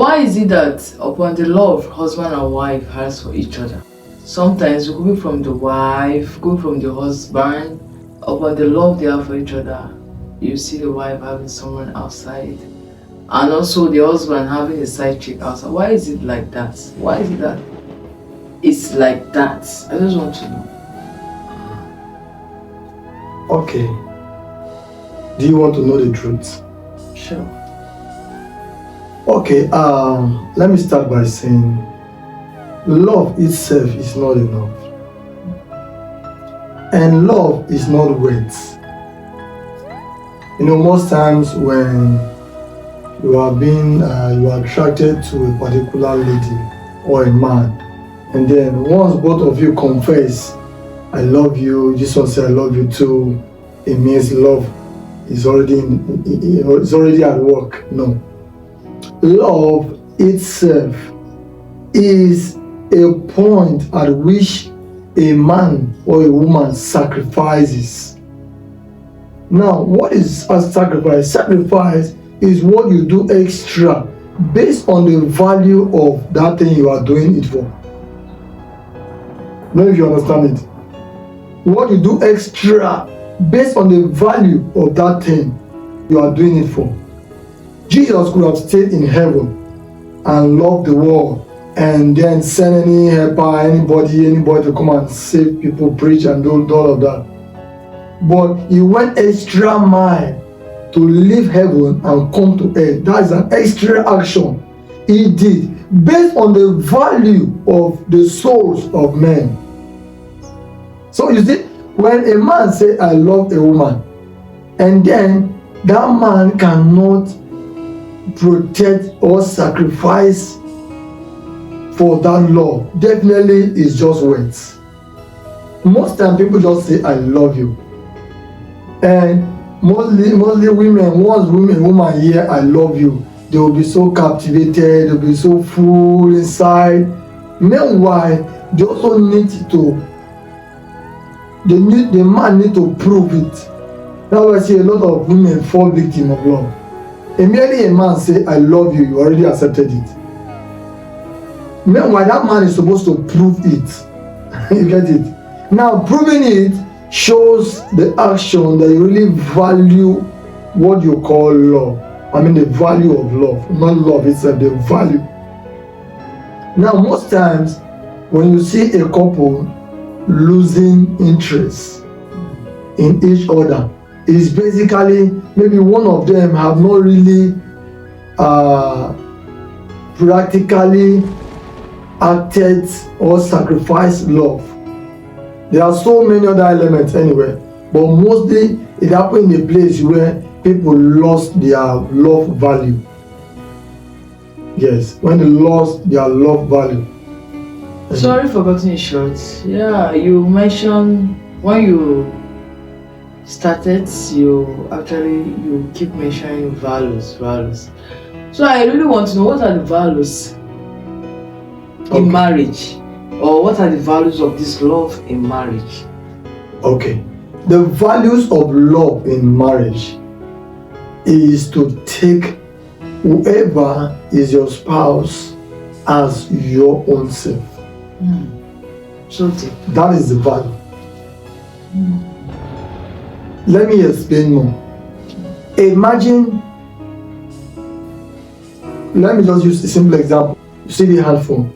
why is it that upon the love husband and wife has for each other, sometimes it could be from the wife, could be from the husband, upon the love they have for each other, you see the wife having someone outside, and also the husband having a side chick outside. Why is it like that? Why is it that it's like that? I just want to know. Okay. Do you want to know the truth? Sure. Okay, let me start by saying love itself is not enough. And love is not words. You know, most times when you are attracted to a particular lady or a man, and then once both of you confess, I love you, this one say I love you too, it means love is already it's already at work. No. Love itself is a point at which a man or a woman sacrifices. Now, what is a sacrifice? Sacrifice is what you do extra based on the value of that thing you are doing it for. I don't know if you understand it. What you do extra based on the value of that thing you are doing it for. Jesus could have stayed in heaven and loved the world and then send any helper, anybody to come and save people, preach and do all of that. But he went extra mile to leave heaven and come to earth. That is an extra action he did based on the value of the souls of men. So you see, when a man says, I love a woman, and then that man cannot protect or sacrifice for that love, definitely it's just words. Most time people just say, I love you. And mostly women, once woman hear I love you, they will be so captivated, they'll be so full inside. Meanwhile, they also need to, the man need to prove it. That's why I see a lot of women fall victim of love. Immediately a man say, I love you, you already accepted it. Meanwhile, that man is supposed to prove it. You get it? Now, proving it shows the action that you really value what you call love. I mean the value of love, not love itself, the value. Now, most times, when you see a couple losing interest in each other, it's basically maybe one of them have not really practically acted or sacrificed love. There are so many other elements anyway, but mostly it happened in a place where people lost their love value. Yes, when they lost their love value. Sorry for cutting it short. Yeah, you mentioned when you started, you keep mentioning values. So I really want to know, what are the values in marriage? Or what are the values of this love in marriage? Okay. The values of love in marriage is to take whoever is your spouse as your own self. So deep. That is the value. Let me explain more. Imagine, let me just use a simple example. You see the handphone.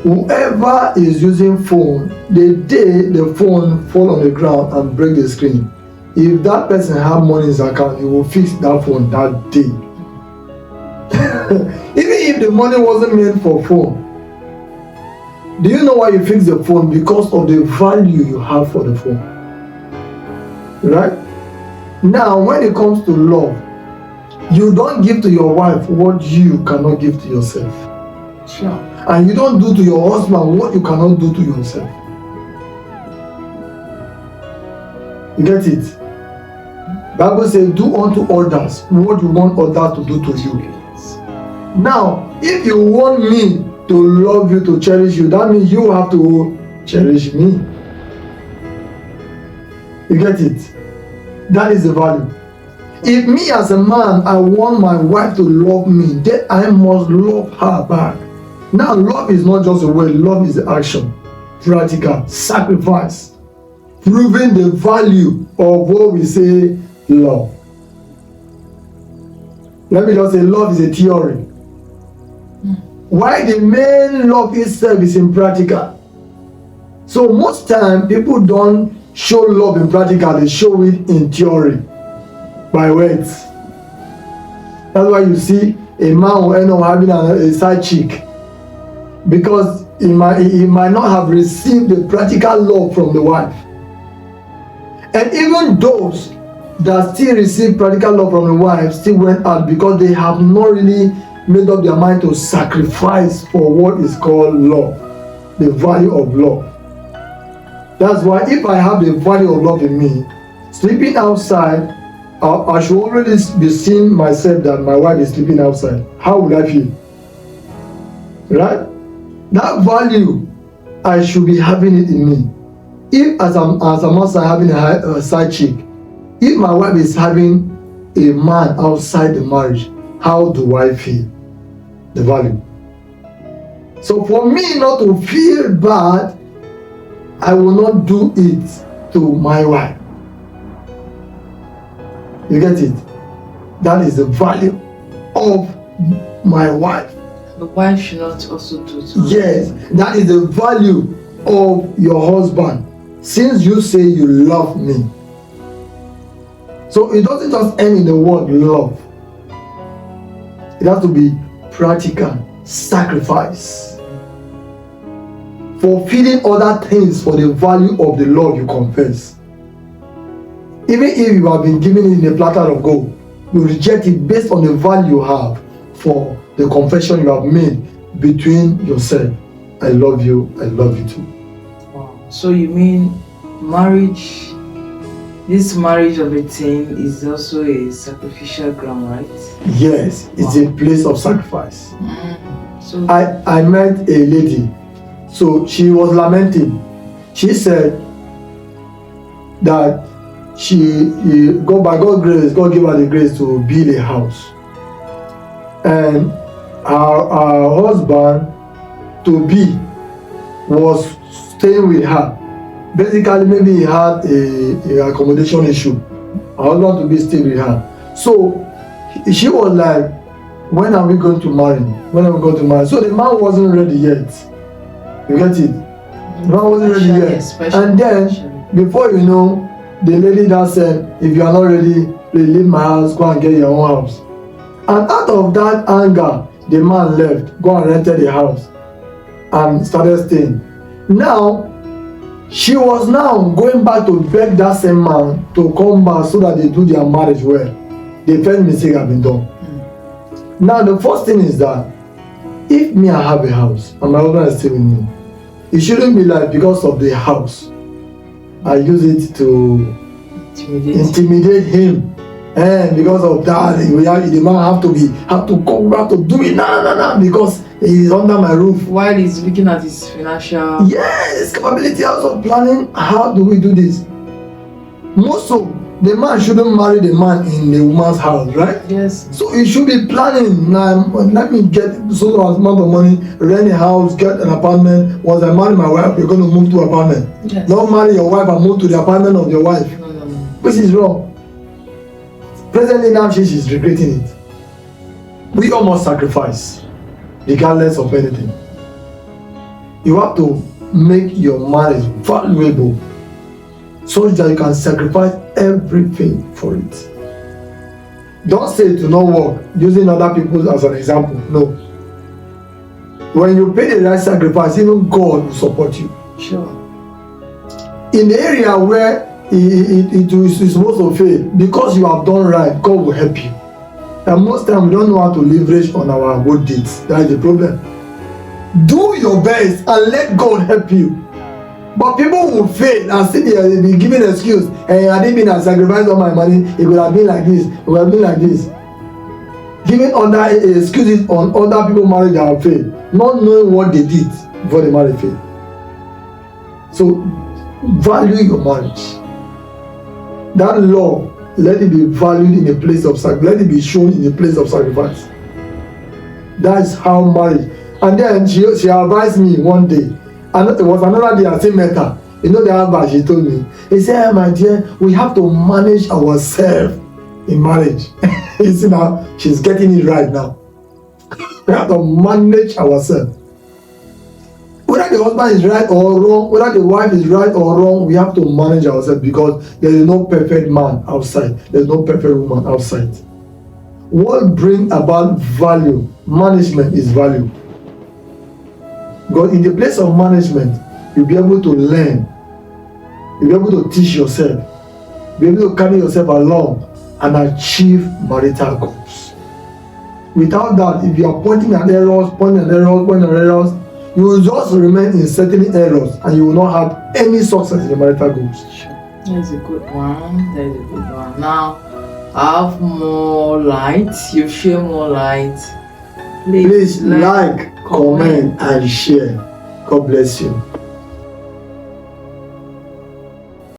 Whoever is using phone, the day the phone fall on the ground and break the screen, if that person have money in his account, he will fix that phone that day. Even if the money wasn't meant for phone, do you know why you fix the phone? Because of the value you have for the phone. Right? Now, when it comes to love, you don't give to your wife what you cannot give to yourself. Sure. And you don't do to your husband what you cannot do to yourself. You get it? Bible says, do unto others what you want others to do to you. Now, if you want me to love you, to cherish you, that means you have to cherish me. You get it? That is the value. If me as a man, I want my wife to love me, then I must love her back. Now, love is not just a word, love is action, practical, sacrifice, proving the value of what we say love. Let me just say love is a theory. Why the main love itself is in practical. So most time people don't show love in practical, they show it in theory by words. That's why you see a man will end up having a side chick, because he might not have received the practical love from the wife. And even those that still receive practical love from the wife still went out because they have not really made up their mind to sacrifice for what is called love, the value of love. That's why if I have the value of love in me, sleeping outside, I should already be seeing myself that my wife is sleeping outside. How would I feel? Right? That value, I should be having it in me. If as I'm outside having a side chick, if my wife is having a man outside the marriage, how do I feel? The value. So for me not to feel bad, I will not do it to my wife. You get it? That is the value of my wife. The wife should not also do it. Yes, that is the value of your husband. Since you say you love me. So it doesn't just end in the word love. It has to be practical, sacrifice. Fulfilling other things for the value of the love you confess. Even if you have been given it in a platter of gold, you reject it based on the value you have for the confession you have made between yourself. I love you too. Wow. So you mean marriage, this marriage of a thing is also a sacrificial ground, right? Yes, it's a place of sacrifice. So I met a lady, so she was lamenting. She said that by God's grace, God gave her the grace to build a house. And her husband to be was staying with her. Basically, maybe he had a accommodation issue. Her husband to be staying with her. So she was like, when are we going to marry? When are we going to marry? So the man wasn't ready yet. You get it? The man wasn't ready yet. And then, before you know, the lady that said, if you are not ready, please leave my house, go and get your own house. And out of that anger, the man left, go and rented the house and started staying. Now, she was now going back to beg that same man to come back so that they do their marriage well. The first mistake had been done. Now, the first thing is that if me, I have a house and my husband is still with me, it shouldn't be like because of the house I use it to intimidate him, and because of that, the man have to come back to do it because he is under my roof. While he's looking at his financial capability, also planning how do we do this. Most so the man shouldn't marry the man in the woman's house, right? Yes. So he should be planning. Now, let me get so amount of money, rent a house, get an apartment. Once I marry my wife, we're going to move to apartment. Yes. Don't marry your wife and move to the apartment of your wife. No. Which is wrong. Presently now she's regretting it. We all must sacrifice, regardless of anything. You have to make your marriage valuable, so that you can sacrifice everything for it. Don't say it will not work using other people as an example. No. When you pay the right sacrifice, even God will support you. Sure. In the area where it is supposed to fail, because you have done right, God will help you. And most times we don't know how to leverage on our good deeds. That is the problem. Do your best and let God help you. But people will fail and sit there and be giving an excuse. Hey, I didn't mean I sacrificed all my money. It would have been like this. It would have been like this. Giving other excuses on other people's marriage that have failed, not knowing what they did before the marriage failed. So value your marriage. That love let it be valued in a place of sacrifice. Let it be shown in a place of sacrifice. That's how marriage. And then she advised me one day, and it was another day I still met her. You know the advice she told me? He said, my dear, we have to manage ourselves in marriage. You see now, she's getting it right now. We have to manage ourselves. Whether the husband is right or wrong, whether the wife is right or wrong, we have to manage ourselves, because there is no perfect man outside. There is no perfect woman outside. What brings about value? Management is value. God, in the place of management, you'll be able to learn. You'll be able to teach yourself. You'll be able to carry yourself along and achieve marital goals. Without that, if you are pointing at errors, you will just remain in certain errors and you will not have any success in the marital goals. Sure. That's a good one. Now, I have more light. You share more light. Please like, comment, and share. God bless you.